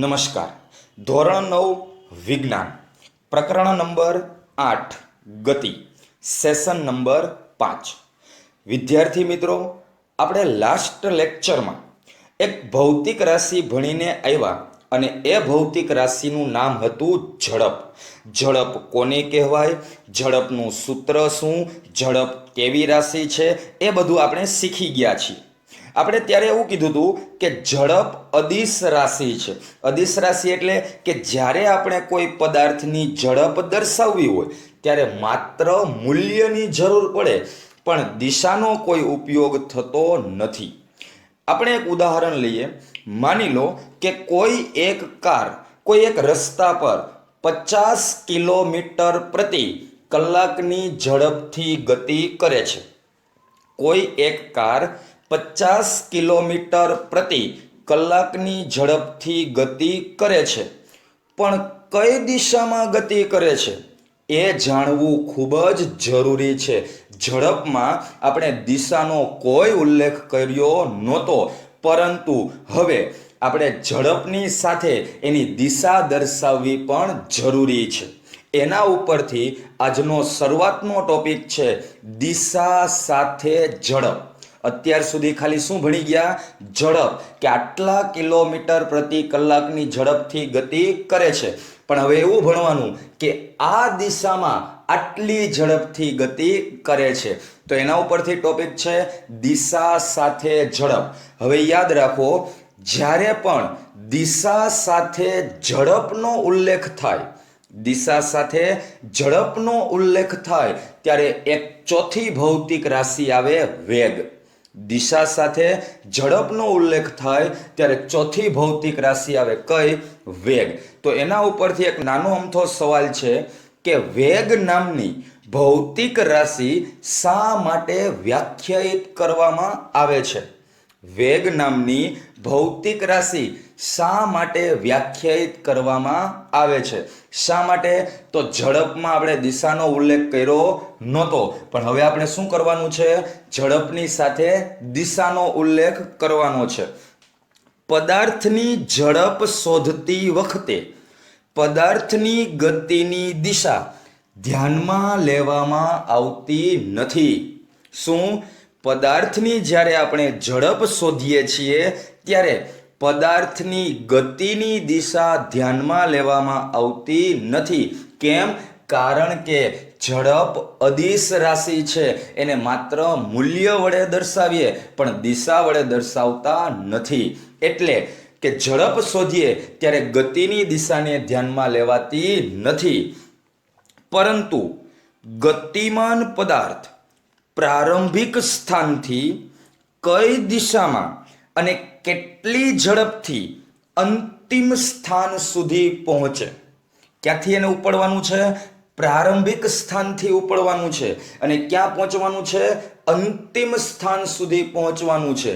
નમસ્કાર. ધોરણ 9 વિજ્ઞાન, પ્રકરણ નંબર 8 ગતિ, સેશન નંબર 5. વિદ્યાર્થી મિત્રો, આપણે લાસ્ટ લેક્ચરમાં એક ભૌતિક રાશિ ભણીને આવ્યા અને એ ભૌતિક રાશિનું નામ હતું ઝડપ. ઝડપ કોને કહેવાય, ઝડપનું સૂત્ર શું, ઝડપ કેવી રાશિ છે, એ બધું આપણે શીખી ગયા છીએ. આપણે ત્યારે એવું કીધું હતું કે ઝડપ અદિશ રાશિ છે. અદિશ રાશિ એટલે કે જ્યારે આપણે કોઈ પદાર્થની ઝડપ દર્શાવવી હોય ત્યારે માત્ર મૂલ્યની જરૂર પડે, પણ દિશાનો કોઈ ઉપયોગ થતો નથી. આપણે એક ઉદાહરણ લઈએ. માની લો કે કોઈ એક કાર કોઈ એક રસ્તા પર 50 કિલોમીટર પ્રતિ કલાકની ઝડપથી ગતિ કરે છે. કોઈ એક કાર 50 કિલોમીટર પ્રતિ કલાકની ઝડપથી ગતિ કરે છે, પણ કઈ દિશામાં ગતિ કરે છે એ જાણવું ખૂબ જ જરૂરી છે. ઝડપમાં આપણે દિશાનો કોઈ ઉલ્લેખ કર્યો નહોતો, પરંતુ હવે આપણે ઝડપની સાથે એની દિશા દર્શાવવી પણ જરૂરી છે. એના ઉપરથી આજનો શરૂઆતનો ટોપિક છે દિશા સાથે ઝડપ. અત્યાર સુધી ખાલી શું ભણી ગયા? ઝડપ, કે આટલા કિલોમીટર પ્રતિ કલાકની ઝડપથી ગતિ કરે છે. પણ હવે એવું ભણવાનું કે આ દિશામાં આટલી ઝડપથી ગતિ કરે છે. તો એના ઉપરથી ટોપિક છે દિશા સાથે ઝડપ. હવે યાદ રાખો, જ્યારે પણ દિશા સાથે ઝડપનો ઉલ્લેખ થાય, દિશા સાથે ઝડપનો ઉલ્લેખ થાય ત્યારે એક ચોથી ભૌતિક રાશિ આવે વેગ. દિશા સાથે ઝડપનો ઉલ્લેખ થાય ત્યારે ચોથી ભૌતિક રાશિ આવે કઈ? વેગ. તો એના ઉપરથી એક નાનો અમથો સવાલ છે કે વેગ નામની ભૌતિક રાશિ શા માટે વ્યાખ્યાયિત કરવામાં આવે છે? વેગ નામની ભૌતિક રાશિ શા માટે વ્યાખ્યાયિત કરવામાં આવે છે? શા માટે? તો ઝડપમાં આપણે દિશાનો ઉલ્લેખ કર્યો નહોતો, પણ હવે આપણે શું કરવાનું છે? ઝડપની સાથે દિશાનો ઉલ્લેખ કરવાનો છે. પદાર્થની ઝડપ શોધતી વખતે પદાર્થની ગતિની દિશા ધ્યાનમાં લેવામાં આવતી નથી. શું? પદાર્થની જ્યારે આપણે ઝડપ શોધીએ છીએ ત્યારે પદાર્થની ગતિની દિશા ધ્યાનમાં લેવામાં આવતી નથી. કેમ? કારણ કે ઝડપ અદિશ રાશિ છે. એને માત્ર મૂલ્ય વડે દર્શાવીએ પણ દિશા વડે દર્શાવતા નથી. એટલે કે ઝડપ શોધીએ ત્યારે ગતિની દિશાને ધ્યાનમાં લેવાતી નથી. પરંતુ ગતિમાન પદાર્થ પ્રારંભિક સ્થાનથી કઈ દિશામાં અને કેટલી ઝડપથી અંતિમ સ્થાન સુધી પહોંચે? ક્યાંથી એને ઉપડવાનું છે? પ્રારંભિક સ્થાનથી ઉપડવાનું છે. અને ક્યાં પહોંચવાનું છે? અંતિમ સ્થાન સુધી પહોંચવાનું છે.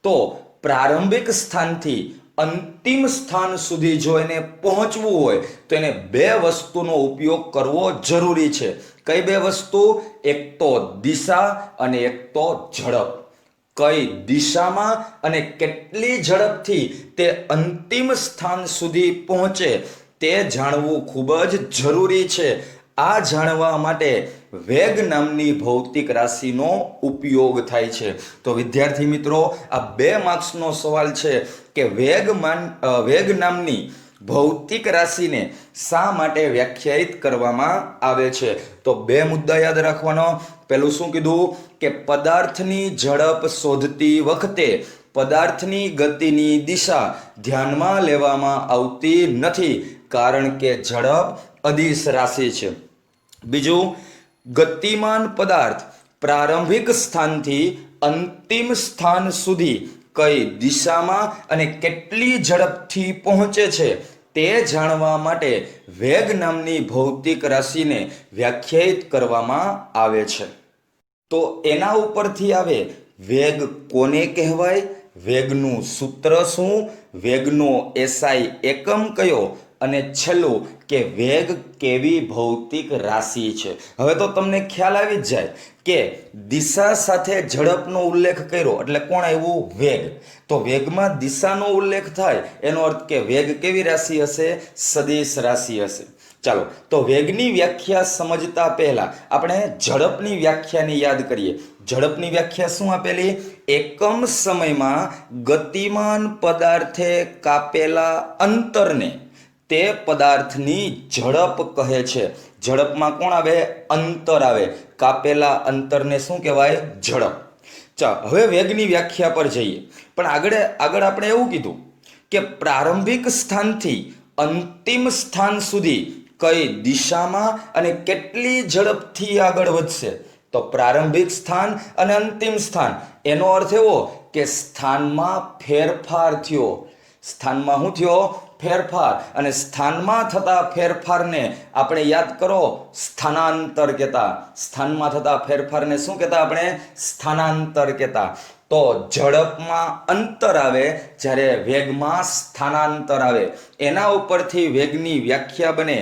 તો પ્રારંભિક સ્થાનથી અંતિમ સ્થાન સુધી જો એને પહોંચવું હોય તો એને બે વસ્તુનો ઉપયોગ કરવો જરૂરી છે. કઈ બે વસ્તુ? એક તો દિશા અને એક તો ઝડપ. કઈ દિશામાં અને કેટલી ઝડપથી તે અંતિમ સ્થાન સુધી પહોંચે તે જાણવું ખૂબ જ જરૂરી છે. આ જાણવા માટે વેગ નામની ભૌતિક રાશિનો ઉપયોગ થાય છે. તો વિદ્યાર્થી મિત્રો, આ 2 માર્ક્સનો સવાલ છે કે વેગ નામની ભૌતિક રાશિને શા માટે વ્યાખ્યાયિત કરવામાં આવે છે. તો 2 મુદ્દા યાદ રાખવાનો. પહેલું શું કીધું? કે પદાર્થની ઝડપ શોધતી વખતે પદાર્થની ગતિની દિશા ધ્યાનમાં લેવામાં આવતી નથી, કારણ કે ઝડપ અદિશ રાશિ છે. બીજું, ગતિમાન પદાર્થ પ્રારંભિક સ્થાનથી અંતિમ સ્થાન સુધી કઈ દિશામાં અને કેટલી ઝડપથી પહોંચે છે તે જાણવા માટે વેગ નામની ભૌતિક રાશિને વ્યાખ્યાયિત કરવામાં આવે છે. તો એના ઉપરથી આવે વેગ કોને કહેવાય, વેગનું સૂત્ર શું, વેગનો એસઆઈ એકમ કયો, અને છેલ્લું કે વેગ કેવી ભૌતિક રાશિ છે. હવે તો તમને ખ્યાલ આવી જ જાય કે દિશા સાથે ઝડપનો ઉલ્લેખ કર્યો એટલે કોણ આવ્યું? વેગ. તો વેગમાં દિશાનો ઉલ્લેખ થાય એનો અર્થ કે વેગ કેવી રાશિ હશે? સદિશ રાશિ હશે. ચાલો, તો વેગની વ્યાખ્યા સમજતા પહેલા આપણે ઝડપની વ્યાખ્યાને યાદ કરીએ. ઝડપની વ્યાખ્યા શું આપેલી? એકમ સમયમાં ગતિમાન પદાર્થે કાપેલા અંતરને તે પદાર્થની ઝડપ કહે છે. ઝડપમાં કોણ આવે? અંતર આવે. કાપેલા અંતરને શું કહેવાય? ઝડપ. ચાલો, હવે વેગની વ્યાખ્યા પર જઈએ. પણ આગળ આપણે એવું કીધું કે પ્રારંભિક સ્થાનથી અંતિમ સ્થાન સુધી કઈ દિશામાં અને કેટલી ઝડપથી આગળ વધશે. તો પ્રારંભિક સ્થાન અને અંતિમ સ્થાન એનો અર્થ એવો કે સ્થાનમાં ફેરફાર થયો. સ્થાનમાં શું થયો? ફેરફાર. અને સ્થાનમાં થતા ફેરફારને આપણે યાદ કરો, સ્થાનાંતર કહેતા. સ્થાનમાં થતા ફેરફારને શું કહેતા આપણે? સ્થાનાંતર કહેતા. તો ઝડપમાં અંતર આવે જ્યારે વેગમાં સ્થાનાંતર આવે. એના ઉપરથી વેગની વ્યાખ્યા બને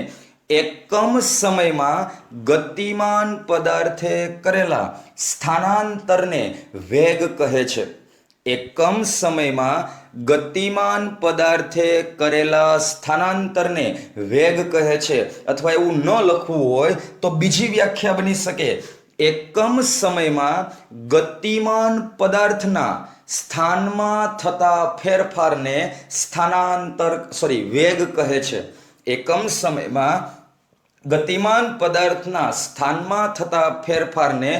એકમ સમયમાં ગતિમાન પદાર્થે કરેલા સ્થાનાંતરને વેગ કહે છે. એકમ સમયમાં ગતિમાન પદાર્થે કરેલા સ્થાનાંતરને વેગ કહે છે. અથવા એવું ન લખવું હોય તો બીજી વ્યાખ્યા બની શકે. એકમ સમયમાં ગતિમાન પદાર્થના સ્થાનમાં થતા ફેરફારને વેગ કહે છે. એકમ સમયમાં ગતિમાન પદાર્થના સ્થાનમાં થતા ફેરફારને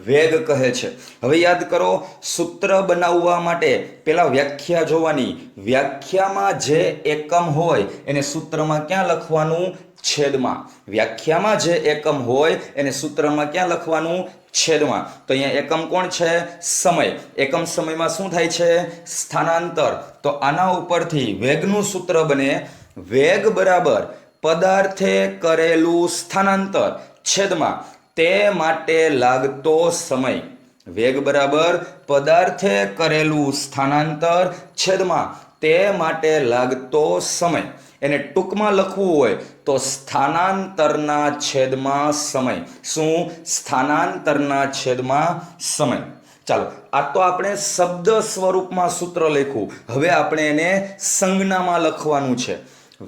વેગ કહે છે. હવે યાદ કરો, સૂત્ર બનાવવા માટે પેલા વ્યાખ્યા જોવાની. વ્યાખ્યામાં જે એકમ હોય એને સૂત્રમાં ક્યાં લખવાનું? છેદમાં. વ્યાખ્યામાં જે એકમ હોય એને સૂત્રમાં ક્યાં લખવાનું? છેદમાં. તો અહીંયા એકમ કોણ છે? સમય. એકમ સમયમાં શું થાય છે? સ્થાનાંતર. તો આના ઉપરથી વેગનું સૂત્ર બને વેગ બરાબર પદાર્થે કરેલું સ્થાનાંતર છેદમાં તે માટે લાગતો સમય. વેગ બરાબર પદાર્થે કરેલું સ્થાનાંતર છેદમાં તે માટે લાગતો સમય. એને ટૂંકમાં લખવું હોય તો સ્થાનાંતરના છેદમાં સમય. શું? સ્થાનાંતરના છેદમાં સમય. ચાલો, આ તો આપણે શબ્દ સ્વરૂપમાં સૂત્ર લખ્યું. હવે આપણે એને સંજ્ઞામાં લખવાનું છે.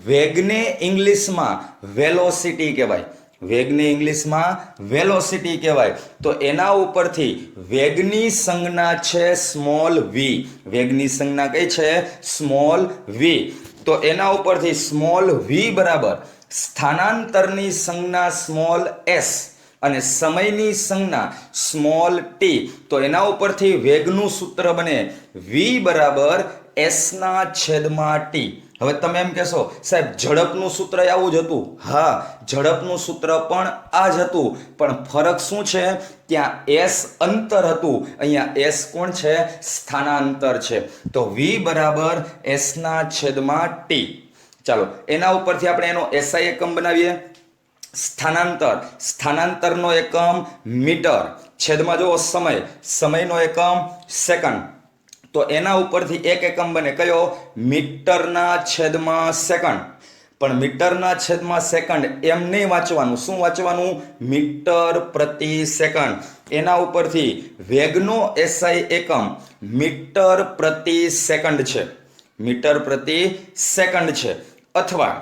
વેગને ઇંગ્લિશમાં વેલોસિટી કહેવાય. વેગને ઇંગ્લિશમાં વેલોસિટી કહેવાય. તો એના ઉપરથી વેગની સંજ્ઞા છે સ્મોલ વી. વેગની સંજ્ઞા કઈ છે? સ્મોલ વી. તો એના ઉપરથી સ્મોલ વી બરાબર સ્થાનાંતરની સંજ્ઞા સ્મોલ એસ અને સમયની સંજ્ઞા સ્મોલ ટી. તો એના ઉપરથી વેગનું સૂત્ર બને વી બરાબર એસના છેદમાં ટી. હવે તમે એમ કહેશો, સાહેબ ઝડપનું સૂત્ર આવું જ હતું. હા, ઝડપનું સૂત્ર પણ આ જ હતું, પણ ફરક શું છે? ત્યાં એસ અંતર હતું, અહીંયા એસ કોણ છે? સ્થાનાંતર છે. તો વી બરાબર એસના છેદમાં ટી. ચાલો, એના ઉપરથી આપણે એનો એસઆઈ એકમ બનાવીએ. સ્થાનાંતરનો એકમ મીટર. છેદમાં જુઓ સમય. સમયનો એકમ સેકન્ડ. તો એના ઉપરથી એક એકમ બને કયો? મીટરના છેદમાં સેકન્ડ. પણ મીટરના છેદમાં સેકન્ડ એમ નહીં વાંચવાનું. શું વાંચવાનું? મીટર પ્રતિ સેકન્ડ. એના ઉપરથી વેગનો એસઆઈ એકમ મીટર પ્રતિ સેકન્ડ છે. મીટર પ્રતિ સેકન્ડ છે. અથવા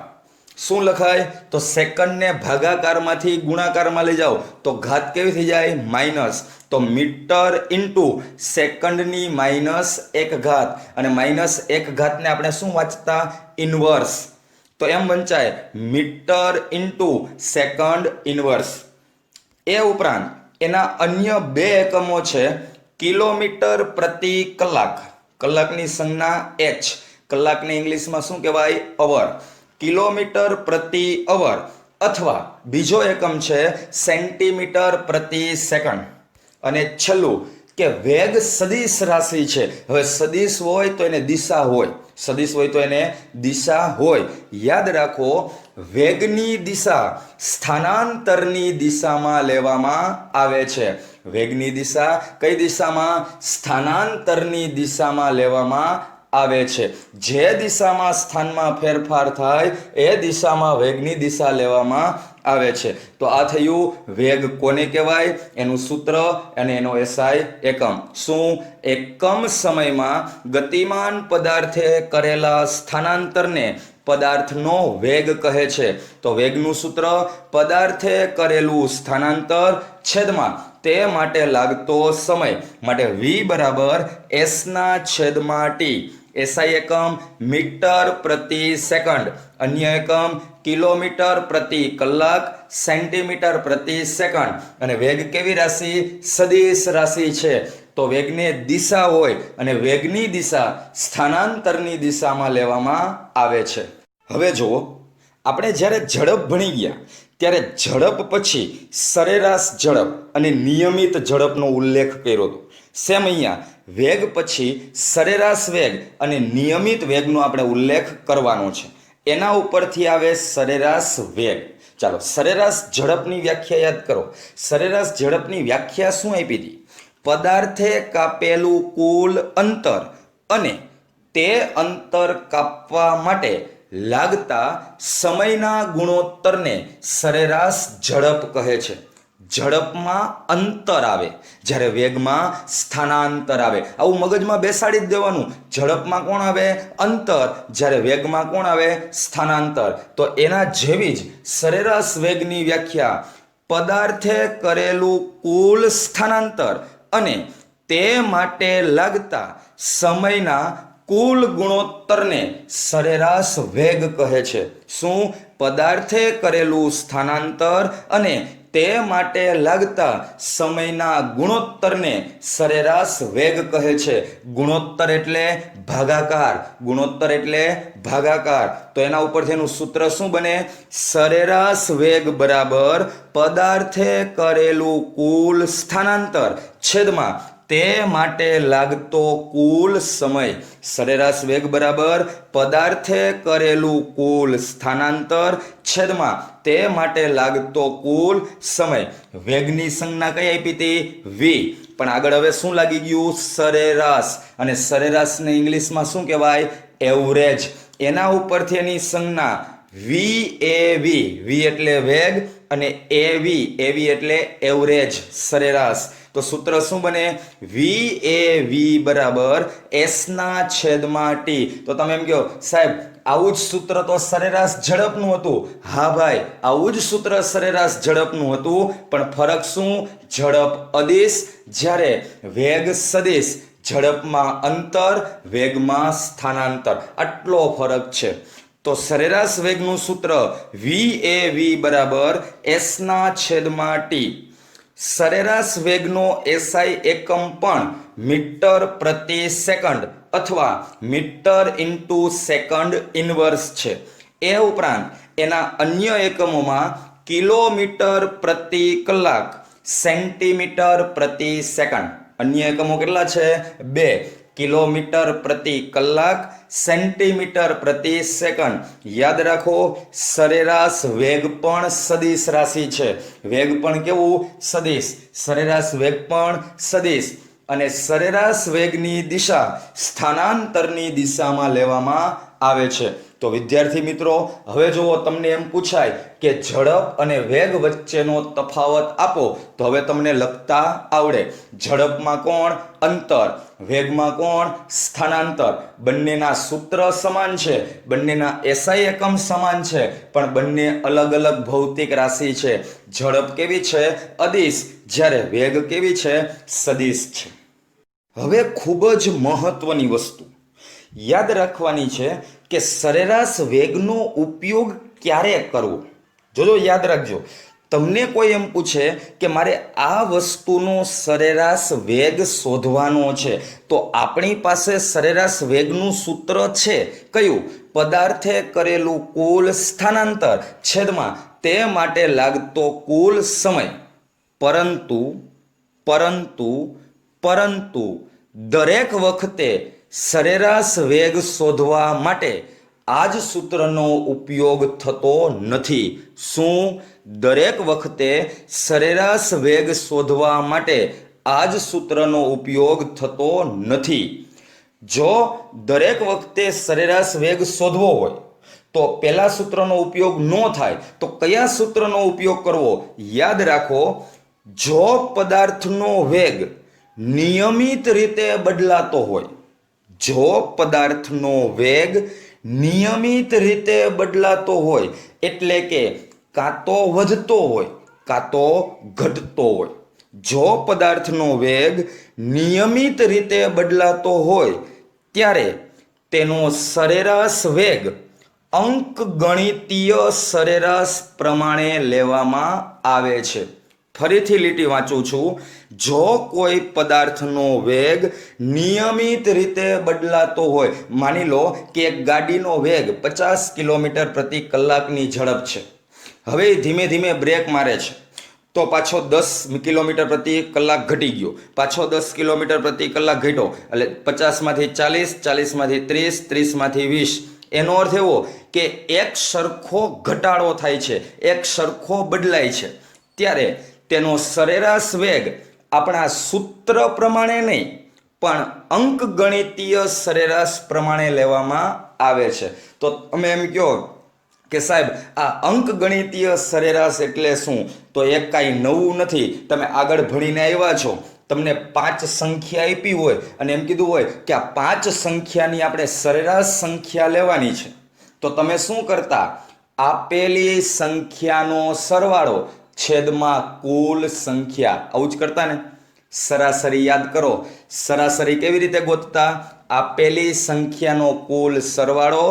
શું લખાય? તો સેકન્ડને ભાગાકારમાંથી ગુણાકારમાં લઈ જાઓ તો ઘાત કેવી થઈ જાય? માઇનસ. તો મીટર ઇન્ટુ સેકન્ડની માઇનસ એક ઘાત. અને માઇનસ એક ઘાતને આપણે શું વાંચતા? ઇન્વર્સ. તો એમ વંચાય મીટર ઇન્ટુ સેકન્ડ ઇન્વર્સ. એ ઉપરાંત એના અન્ય બે એકમો છે કિલોમીટર પ્રતિ કલાક. કલાકની સંજ્ઞા એચ. કલાકને ઇંગ્લિશમાં શું કહેવાય? અવર. કિલોમીટર પ્રતિ અવર. અથવા બીજો એકમ છે સેન્ટીમીટર પ્રતિ સેકન્ડ. અને છેલ્લું કે વેગ સદિશ રાશિ છે. હવે સદિશ હોય તો એને દિશા હોય. સદિશ હોય તો એને દિશા હોય. યાદ રાખો, વેગની દિશા સ્થાનાંતરની દિશામાં લેવામાં આવે છે. વેગની દિશા કઈ દિશામાં? સ્થાનાંતરની દિશામાં લેવામાં આવે છે। જે દિશામાં સ્થાનમાં ફેરફાર થાય એ દિશામાં વેગની દિશા લેવામાં આવે છે। તો આ થયું વેગ કોને કહેવાય, એનું સૂત્ર અને એનો એસઆઈ એકમ। શું? એકમ સમયમાં ગતિમાન પદાર્થે કરેલા સ્થાનાંતરને પદાર્થનો વેગ કહે છે। તો વેગનું સૂત્ર પદાર્થે કરેલું સ્થાનાંતર છેદમાં તે માટે લાગતો સમય, માટે v બરાબર s ના છેદમાં t। એસઆઈ એકમ મીટર પ્રતિ સેકન્ડ, અન્ય એકમ કિલોમીટર પ્રતિ કલાક, સેન્ટીમીટર પ્રતિ સેકન્ડ। અને વેગ કેવી રાશિ? સદિશ રાશિ છે। તો વેગને દિશા હોય અને વેગની દિશા સ્થાનાંતરની દિશામાં લેવામાં આવે છે। હવે જુઓ, આપણે જ્યારે ઝડપ ભણી ગયા ત્યારે ઝડપ પછી સરેરાશ ઝડપ અને નિયમિત ઝડપનો ઉલ્લેખ કર્યો હતો। સેમ અહીંયા વેગ પછી સરેરાશ વેગ અને નિયમિત વેગનો આપણે ઉલ્લેખ કરવાનો છે। એના ઉપરથી આવે સરેરાશ વેગ। ચાલો સરેરાશ ઝડપની વ્યાખ્યા યાદ કરો। સરેરાશ ઝડપની વ્યાખ્યા શું આપી હતી? પદાર્થે કાપેલું કુલ અંતર અને તે અંતર કાપવા માટે લાગતા સમયના ગુણોત્તરને સરેરાશ ઝડપ કહે છે। ઝડપમાં અંતર આવે જ્યારે વેગમાં સ્થાનાંતર આવે। આવું મગજમાં બેસાડી જ દેવાનું। ઝડપમાં કોણ આવે? અંતર, જ્યારે વેગમાં કોણ આવે? સ્થાનાંતર। તો એના જેવી જ સરેરાશ વેગની વ્યાખ્યા પદાર્થે કરેલું કુલ સ્થાનાંતર અને તે માટે લાગતા સમયના કુલ ગુણોત્તરને સરેરાશ વેગ કહે છે। શું? પદાર્થે કરેલું સ્થાનાંતર અને તે માટે લાગતા સમયના ગુણોત્તરને સરેરાશ વેગ કહે છે। ગુણોત્તર એટલે ભાગાકાર, ગુણોત્તર એટલે ભાગાકાર। તો એના ઉપરથી એનું સૂત્ર શું બને? સરેરાશ વેગ બરાબર પદાર્થે કરેલું કુલ સ્થાનાંતર છેદમાં તે માટે લાગતો કુલ સમય। સરેરાશ વેગ બરાબર પદાર્થે કરેલું કુલ સ્થાનાંતર છેદમાં તે માટે લાગતો કુલ સમય। વેગની સંજ્ઞા કઈ આપી હતી? v। પણ આગળ હવે શું લાગી ગયું? સરેરાશ। અને સરેરાશને ઇંગ્લિશમાં શું કહેવાય? એવરેજ। એના ઉપરથી એની સંજ્ઞા VAV, v એટલે વેગ અને AV, AV એટલે એવરેજ, સરેરાશ। તો સૂત્ર શું બને? VAV બરાબર s ના છેદમાં t। તો તમે એમ કહો સાહેબ આવું જ સૂત્ર તો સરેરાશ ઝડપનું હતું। હા ભાઈ, આવું જ સૂત્ર સરેરાશ ઝડપનું હતું, પણ ફરક શું? ઝડપ અદિશ જ્યારે વેગ સદિશ। ઝડપમાં અંતર, વેગમાં સ્થાનાંતર, આટલો ફરક છે। તો સરેરાશ વેગનું સૂત્ર VAV બરાબર s ના છેદમાં t। સરેરાશ વેગનો એસઆઈ એકમ પણ મીટર પ્રતિ સેકન્ડ અથવા મીટર ઇન્ટુ સેકન્ડ ઇન્વર્સ છે। એ ઉપરાંત એના અન્ય એકમોમાં કિલોમીટર પ્રતિ કલાક, સેન્ટીમીટર પ્રતિ સેકન્ડ, અન્ય એકમો કેટલા છે? 2। કિલોમીટર પ્રતિ કલાક, સેન્ટીમીટર પ્રતિ સેકન્ડ। યાદ રાખો, સરેરાશ વેગ પણ સદિશ રાશિ છે। વેગ પણ કેવું? સદિશ। સરેરાશ વેગ પણ સદિશ અને સરેરાશ વેગની દિશા સ્થાનાંતરની દિશામાં લેવામાં આવે છે। તો વિદ્યાર્થી મિત્રો, હવે જુઓ, તમને એમ પૂછાય કે ઝડપ અને વેગ વચ્ચેનો તફાવત આપો, તો હવે તમને લખતા આવડે। ઝડપમાં કોણ? અંતર। વેગમાં કોણ? સ્થાનાંતર। બંનેના સૂત્ર સમાન છે, બંનેના એસઆઈ એકમ સમાન છે, પણ બંને અલગ અલગ ભૌતિક રાશિ છે। ઝડપ કેવી છે? અદિશ, જ્યારે વેગ કેવી છે? સદિશ છે। હવે ખૂબ જ મહત્વની વસ્તુ યાદ રાખવાની છે કે સરેરાશ વેગનો ઉપયોગ ક્યારે કરવો। જોજો, યાદ રાખજો, તમને કોઈ એમ પૂછે કે મારે આ વસ્તુનો સરેરાશ વેગ શોધવાનો છે, તો આપણી પાસે સરેરાશ વેગનું સૂત્ર છે। કયું? પદાર્થે કરેલું કુલ સ્થાનાંતર છેદમાં તે માટે લાગતો કુલ સમય। પરંતુ દરેક વખતે સરેરાશ વેગ શોધવા માટે આ જ સૂત્રનો ઉપયોગ થતો નથી। શું? દરેક વખતે સરેરાશ વેગ શોધવા માટે આ જ સૂત્રનો ઉપયોગ થતો નથી। જો દરેક વખતે સરેરાશ વેગ શોધવો હોય તો પહેલા સૂત્રનો ઉપયોગ ન થાય તો કયા સૂત્રનો ઉપયોગ કરવો? યાદ રાખો, જો પદાર્થનો વેગ નિયમિત રીતે બદલાતો હોય, જો પદાર્થનો વેગ નિયમિત રીતે બદલાતો હોય એટલે કે કાં તો વધતો હોય કાં તો ઘટતો હોય, જો પદાર્થનો વેગ નિયમિત રીતે બદલાતો હોય ત્યારે તેનો સરેરાશ વેગ અંકગણિતીય સરેરાશ પ્રમાણે લેવામાં આવે છે. ફરીથી લીટી વાંચું છું. જો કોઈ પદાર્થનો વેગ નિયમિત રીતે બદલાતો હોય, માની લો કે એક ગાડીનો વેગ 50 કિલોમીટર પ્રતિ કલાકની ઝડપ છે. હવે ધીમે ધીમે બ્રેક મારે છે તો પાછો 10 કિલોમીટર પ્રતિ કલાક ઘટી ગયો, પાછો 10 કિલોમીટર પ્રતિ કલાક ઘટ્યો, એટલે 50માંથી 40, 40માંથી 30, 30માંથી 20. એનો અર્થ એવો કે એક સરખો ઘટાડો થાય છે, એક સરખો બદલાય છે. ત્યારે તેનો સરેરાશ વેગ આપણા સૂત્ર પ્રમાણે નહીં પણ અંકગણિતીય સરેરાશ પ્રમાણે લેવામાં આવે છે. તો તમે એમ કહો કે સાહેબ આ અંકગણિતીય સરેરાશ એટલે શું? તો એ કાંઈ નવું નથી. તમે આગળ ભણીને આવ્યા છો, તમને 5 સંખ્યા આપી હોય અને એમ કીધું હોય કે આ 5 સંખ્યાની આપણે સરેરાશ સંખ્યા લેવાની છે, તો તમે શું કરતા? આપેલી સંખ્યાનો સરવાળો છેદમાં કુલ સંખ્યા, આવું જ કરતા ને. સરાસરી યાદ કરો, સરાસરી કેવી રીતે ગોતતા? આપેલી સંખ્યાનો કુલ સરવાળો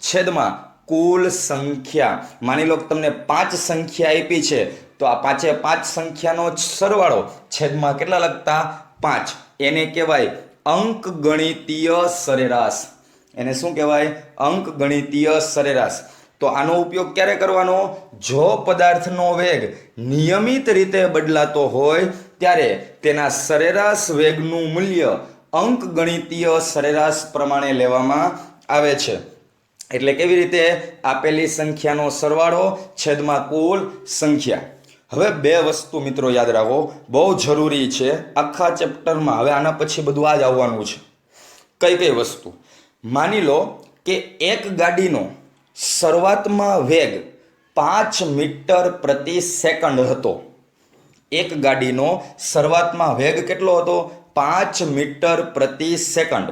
છેદમાં કુલ સંખ્યા. માની લો કે તમને 5 સંખ્યા આપી છે તો આ 5 સંખ્યાનો સરવાળો છેદમાં કેટલા લખતા? 5. એને કહેવાય અંકગણિતીય સરેરાશ. એને શું કહેવાય? અંકગણિતીય સરેરાશ. તો આનો ઉપયોગ ક્યારે કરવાનો? જો પદાર્થનો વેગ નિયમિત રીતે બદલાતો હોય ત્યારે તેના સરેરાશ વેગનું મૂલ્ય અંકગણિતીય સરેરાશ પ્રમાણે લેવામાં આવે છે. એટલે કેવી રીતે? આપેલી સંખ્યાનો સરવાળો છેદમાં કુલ સંખ્યા. હવે 2 વસ્તુ મિત્રો યાદ રાખો, બહુ જરૂરી છે આખા ચેપ્ટરમાં. હવે આના પછી બધું આ જ આવવાનું છે. કઈ કઈ વસ્તુ? માની લો કે એક ગાડીનો શરૂઆતમાં વેગ 5 મીટર પ્રતિ સેકન્ડ હતો. એક ગાડીનો શરૂઆતમાં વેગ કેટલો હતો? 5 મીટર પ્રતિ સેકન્ડ.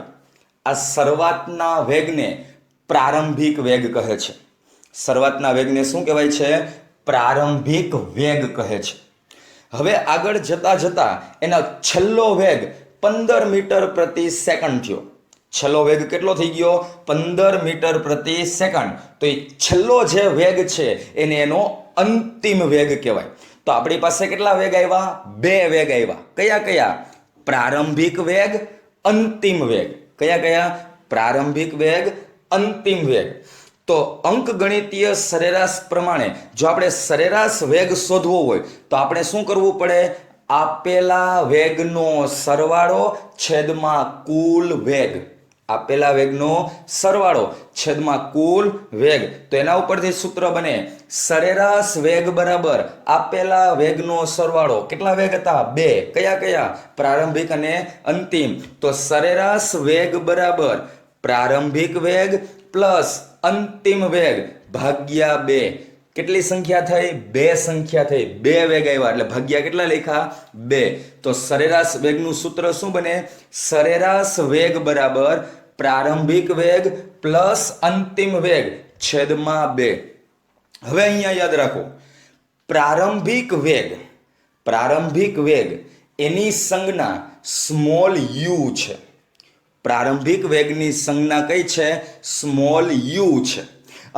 આ શરૂઆતના વેગને પ્રારંભિક વેગ કહે છે. શરૂઆતના વેગને શું કહેવાય છે? પ્રારંભિક વેગ કહે છે. હવે આગળ જતા જતા એનો છેલ્લો વેગ 15 મીટર પ્રતિ સેકન્ડ થયો. છેલ્લો વેગ કેટલો થઈ ગયો? 15 મીટર પ્રતિ સેકન્ડ. તો એ છેલ્લો જે વેગ છે એને એનો અંતિમ વેગ કહેવાય. તો આપણી પાસે કેટલા વેગ આવ્યા? 2 વેગ આવ્યા. કયા કયા? પ્રારંભિક વેગ, અંતિમ વેગ. કયા કયા? પ્રારંભિક વેગ, અંતિમ વેગ. તો અંકગણિતીય સરેરાશ પ્રમાણે જો આપણે સરેરાશ વેગ શોધવો હોય તો આપણે શું કરવું પડે? આપેલા વેગનો સરવાળો છેદમાં કુલ વેગ. આપેલા વેગનો સરવાળો છેદમાં કુલ વેગ. તો એના ઉપરથી સૂત્ર બને સરેરાશ વેગ બરાબર આપેલા વેગનો સરવાળો. કેટલા વેગ હતા? 2. કયા કયા? પ્રારંભિક અને અંતિમ. તો સરેરાશ વેગ બરાબર પ્રારંભિક વેગ પ્લસ અંતિમ વેગ ભાગ્યા 2. કેટલી સંખ્યા થઈ? 2 સંખ્યા થઈ. 2 વેગ આવ્યા એટલે ભાગ્યા કેટલા લખ્યા? 2. તો સરેરાશ વેગનું સૂત્ર શું બને? સરેરાશ વેગ બરાબર પ્રારંભિક વેગ પ્લસ અંતિમ વેગ છેદમાં 2. હવે અહીંયા યાદ રાખો, પ્રારંભિક વેગ એની સંજ્ઞા સ્મોલ યુ છે. પ્રારંભિક વેગની સંજ્ઞા કઈ છે? સ્મોલ યુ છે.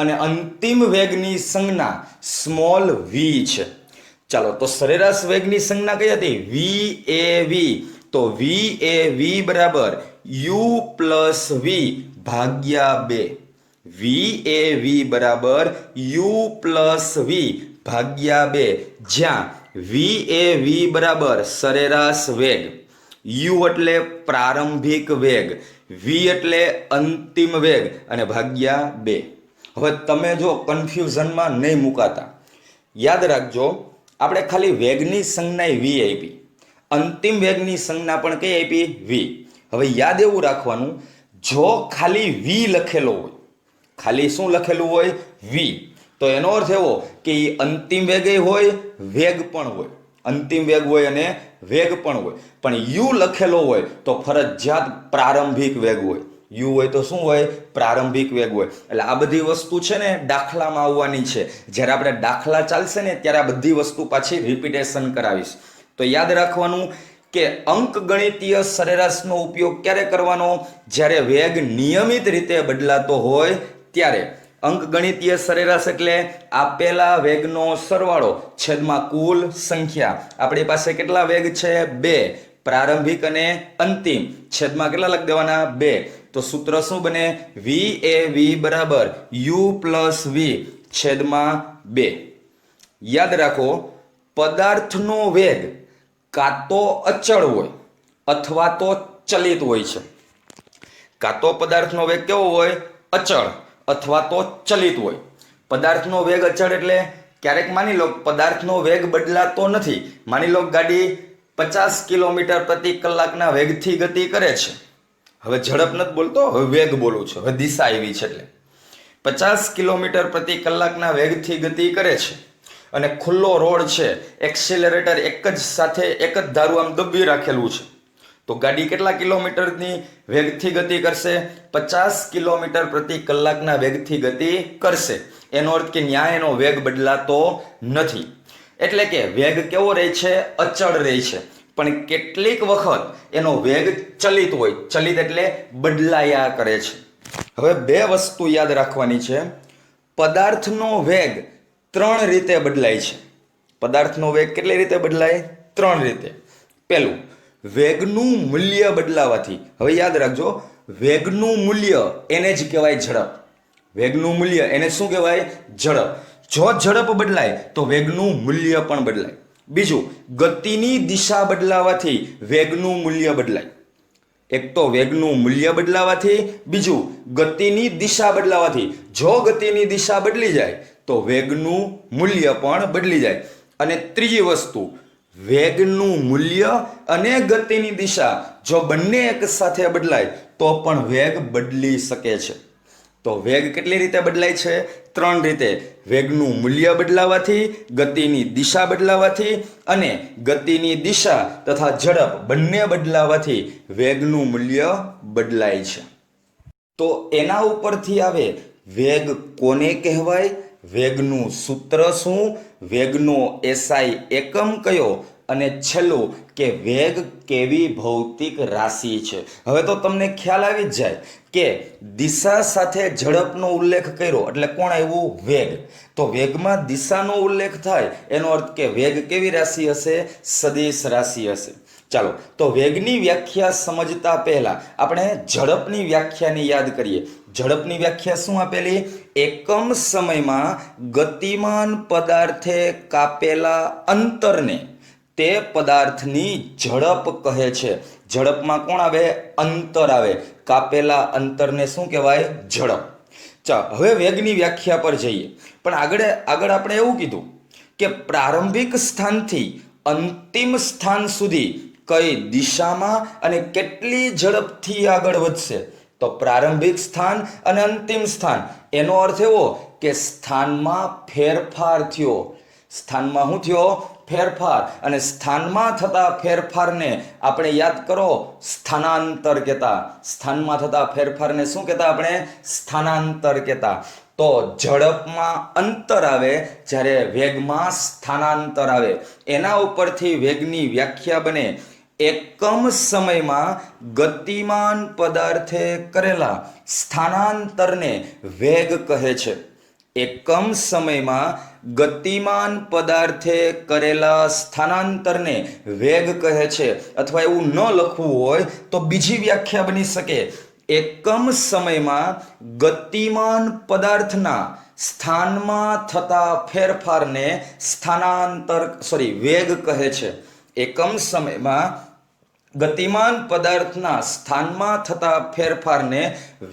અને અંતિમ વેગની સંજ્ઞા સ્મોલ વી છે. ચાલો, તો સરેરાશ વેગની સંજ્ઞા કઈ હતી? VAV. તો VAV બરાબર U પ્લસ V ભાગ્યા 2. VAV બરાબર U પ્લસ V ભાગ્યા 2. જ્યાં VAV બરાબર સરેરાશ વેગ, U એટલે પ્રારંભિક વેગ, V એટલે અંતિમ વેગ અને ભાગ્યા 2. હવે તમે જો કન્ફ્યુઝનમાં નહીં મુકાતા, યાદ રાખજો, આપણે ખાલી વેગની સંજ્ઞા V આપી, અંતિમ વેગની સંજ્ઞા પણ કઈ આપી? V. હવે યાદ એવું રાખવાનું, જો ખાલી v લખેલો હોય, ખાલી શું લખેલું હોય? v, તો એનો અર્થ એવો કે એ અંતિમ વેગ હોય, વેગ પણ હોય, અંતિમ વેગ હોય અને વેગ પણ હોય. પણ u લખેલો હોય તો ફરજિયાત પ્રારંભિક વેગ હોય. u હોય તો શું હોય? પ્રારંભિક વેગ હોય. એટલે આ બધી વસ્તુ છે ને દાખલામાં આવવાની છે. જ્યારે આપણે દાખલા ચાલશે ને ત્યારે આ બધી વસ્તુ પાછી રિપીટેશન કરાવીશ. તો યાદ રાખવાનું કે અંકગણિતીય સરેરાશનો ઉપયોગ ક્યારે કરવાનો? જ્યારે વેગ નિયમિત રીતે બદલાતો હોય ત્યારે. અંકગણિતીય સરેરાશ એટલે આપેલા વેગનો સરવાળો છેદમાં કુલ સંખ્યા. આપણી પાસે કેટલા વેગ છે? 2. પ્રારંભિક અને અંતિમ છેદમાં કેટલા લખી દેવાના? 2. તો સૂત્ર શું બને? v એ v બરાબર u પ્લસ v છેદમાં 2. યાદ રાખો, પદાર્થનો વેગ કાં તો અચળ હોય અથવા તો ચલિત હોય છે. કાં તો પદાર્થનો વેગ કેવો હોય? અચળ અથવા તો ચલિત હોય. પદાર્થનો વેગ અચળ એટલે ક્યારેક માની લો પદાર્થનો વેગ બદલાતો નથી. માની લો ગાડી 50 કિલોમીટર પ્રતિ કલાકના વેગથી ગતિ કરે છે. હવે ઝડપ નથી બોલતો, હવે વેગ બોલું છું, હવે દિશા આવી છે. એટલે 50 કિલોમીટર પ્રતિ કલાકના વેગથી ગતિ કરે છે અને ખુલ્લો રોડ છે, એક્સિલરેટર એક જ સાથે એક જ ધારું આમ દબી રાખેલું છે, તો ગાડી કેટલા કિલોમીટરની વેગથી ગતિ કરશે? 50 કિલોમીટર પ્રતિ કલાકના વેગથી ગતિ કરશે. એનો અર્થ કે ન્યાય એનો વેગ બદલાતો નથી. એટલે કે વેગ કેવો રહે છે? અચળ રહે છે. પણ કેટલીક વખત એનો વેગ ચલિત હોય. ચલિત એટલે બદલાયા કરે છે. હવે બે વસ્તુ યાદ રાખવાની છે. પદાર્થનો વેગ 3 રીતે બદલાય છે. પદાર્થનો વેગ કેટલી રીતે બદલાય? 3 રીતે. પહેલું, વેગનું મૂલ્ય બદલાવાથી. હવે યાદ રાખજો, વેગનું મૂલ્ય એને જ કહેવાય ઝડપ. વેગનું મૂલ્ય એને શું કહેવાય? ઝડપ. જો ઝડપ બદલાય તો વેગનું મૂલ્ય પણ બદલાય. બીજું, ગતિની દિશા બદલાવાથી વેગનું મૂલ્ય બદલાય. એક તો વેગનું મૂલ્ય બદલાવાથી, બીજું ગતિની દિશા બદલાવાથી. જો ગતિની દિશા બદલી જાય તો વેગનું મૂલ્ય પણ બદલી જાય. અને ત્રીજી વસ્તુ, વેગનું મૂલ્ય અને ગતિની દિશા જો બંને એક સાથે બદલાય તો પણ વેગ બદલી શકે છે. તો વેગ કેટલી રીતે બદલાય છે? 3 રીતે. વેગનું મૂલ્ય બદલાવાથી, ગતિની દિશા બદલાવાથી અને ગતિની દિશા તથા ઝડપ બંને બદલાવાથી વેગનું મૂલ્ય બદલાય છે. તો એના ઉપરથી આવે વેગ કોને કહેવાય, વેગનું સૂત્ર શું, વેગનો એસઆઈ એકમ કયો, અને છેલ્લું કે વેગ કેવી ભૌતિક રાશિ છે. હવે તો તમને ખ્યાલ આવી જ જાય કે દિશા સાથે ઝડપનો ઉલ્લેખ કર્યો એટલે કોણ આવ્યું? વેગ. તો વેગમાં દિશાનો ઉલ્લેખ થાય એનો અર્થ કે વેગ કેવી રાશિ હશે? સદિશ રાશિ હશે. ચાલો, તો વેગની વ્યાખ્યા સમજતા પહેલા આપણે ઝડપની વ્યાખ્યાને યાદ કરીએ. ઝડપની વ્યાખ્યા શું આપેલી? એકમ સમયમાં ગતિમાન પદાર્થે કાપેલા અંતરને તે પદાર્થની ઝડપ કહે છે. ઝડપમાં કોણ આવે? અંતર આવે. કાપેલા અંતરને શું કહેવાય? ઝડપ. ચાલો, હવે વેગની વ્યાખ્યા પર જઈએ. પણ આગળ આપણે એવું કીધું કે પ્રારંભિક સ્થાનથી અંતિમ સ્થાન સુધી કઈ દિશામાં અને કેટલી ઝડપથી આગળ વધશે. તો પ્રારંભિક સ્થાન અને અંતિમ સ્થાન, એનો અર્થ એવો કે સ્થાનમાં ફેરફાર થયો. સ્થાનમાં શું થયો? ફેરફાર. અને સ્થાનમાં થતા ફેરફારને આપણે યાદ કરો, સ્થાનાંતર કહેતા. સ્થાનમાં થતા ફેરફારને શું કહેતા આપણે? સ્થાનાંતર કહેતા. તો ઝડપમાં અંતર આવે જ્યારે વેગમાં સ્થાનાંતર આવે. એના ઉપરથી વેગની વ્યાખ્યા બને, એકમ સમયમાં ગતિમાન પદાર્થે કરેલા સ્થાનાંતરને વેગ કહે છે. એકમ સમયમાં ગતિમાન પદાર્થે કરેલા સ્થાનાંતરને વેગ કહે છે. અથવા એવું ન લખવું હોય તો બીજી વ્યાખ્યા બની શકે, એકમ સમયમાં ગતિમાન પદાર્થના સ્થાનમાં થતા ફેરફારને વેગ કહે છે. એકમ સમયમાં ગતિમાન પદાર્થના સ્થાનમાં થતા ફેરફારને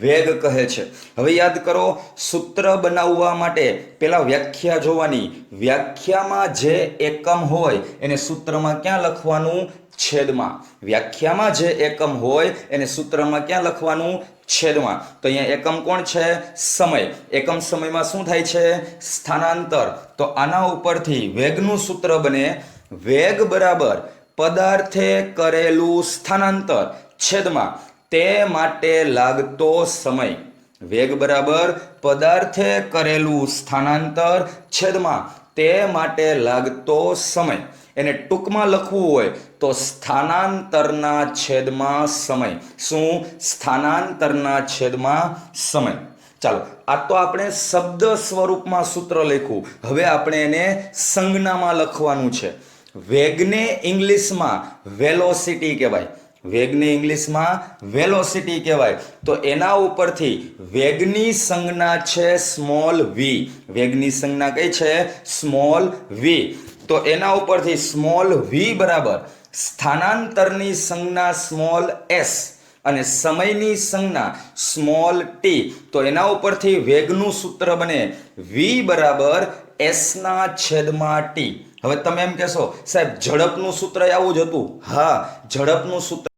વેગ કહે છે. હવે યાદ કરો, સૂત્ર બનાવવા માટે પહેલા વ્યાખ્યા જોવાની. વ્યાખ્યામાં જે એકમ હોય એને સૂત્રમાં ક્યાં લખવાનું? છેદમાં. વ્યાખ્યામાં જે એકમ હોય એને સૂત્રમાં ક્યાં લખવાનું? છેદમાં. તો અહીંયા એકમ કોણ છે? સમય. એકમ સમયમાં શું થાય છે? સ્થાનાંતર. તો આના ઉપરથી વેગનું સૂત્ર બને વેગ બરાબર પદાર્થે કરેલું સ્થાનાંતર છેદમાં તે માટે લાગતો સમય. વેગ બરાબર પદાર્થે કરેલું સ્થાનાંતર છેદમાં તે માટે લાગતો સમય. એને ટૂંકમાં લખવું હોય તો સ્થાનાંતરના છેદમાં સમય. શું? સ્થાનાંતરના છેદમાં સમય. ચાલો, આ તો આપણે શબ્દ સ્વરૂપમાં સૂત્ર લખ્યું. હવે આપણે એને સંજ્ઞામાં લખવાનું છે. વેગને ઇંગ્લિશમાં વેલોસિટી કહેવાય. વેગને ઇંગ્લિશમાં વેલોસિટી કહેવાય. તો એના ઉપરથી વેગની સંજ્ઞા છે સ્મોલ વી. વેગની સંજ્ઞા કઈ છે? સ્મોલ વી. તો એના ઉપરથી સ્મોલ વી બરાબર સ્થાનાંતરની સંજ્ઞા સ્મોલ એસ અને સમયની સંજ્ઞા સ્મોલ ટી. તો એના ઉપરથી વેગનું સૂત્ર બને વી બરાબર એસના છેદમાં ટી. હવે તમે એમ કહેશો સાહેબ ઝડપનું સૂત્ર આવું જ હતું. હા, ઝડપનું સૂત્ર